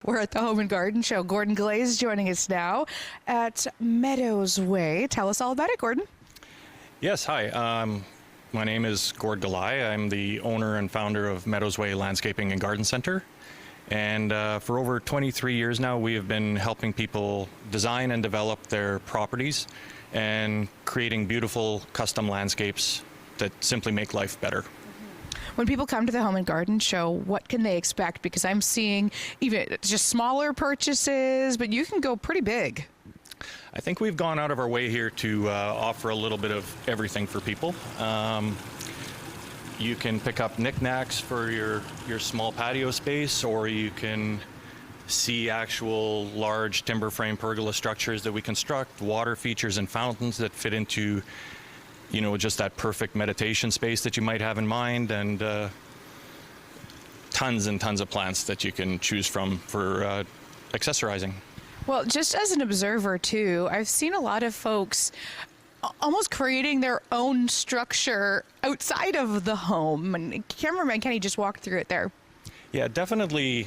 We're at the Home and Garden Show. Gordon Glaze joining us now at Meadows Way. Tell us all about it, Gordon. Yes, hi. My name is Gord Delay. I'm the owner and founder of Meadows Way Landscaping and Garden Center. And for over 23 years now, we have been helping people design and develop their properties and creating beautiful custom landscapes that simply make life better. When people come to the Home and Garden Show, what can they expect? Because I'm seeing even just smaller purchases, but you can go pretty big. I think we've gone out of our way here to offer a little bit of everything for people. You can pick up knickknacks for your small patio space, or you can see actual large timber frame pergola structures that we construct, water features and fountains that fit into, you know, just that perfect meditation space that you might have in mind, and tons and tons of plants that you can choose from for accessorizing. Well, just as an observer too, I've seen a lot of folks almost creating their own structure outside of the home. And cameraman Kenny just walked through it there. Yeah, definitely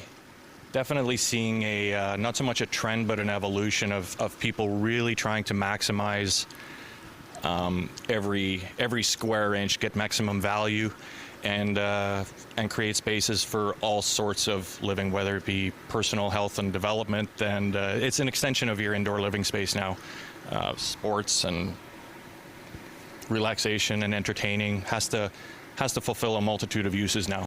seeing a not so much a trend, but an evolution of people really trying to maximize every square inch, get maximum value, and create spaces for all sorts of living, whether it be personal health and development, and it's an extension of your indoor living space now. Sports and relaxation and entertaining has to fulfill a multitude of uses now.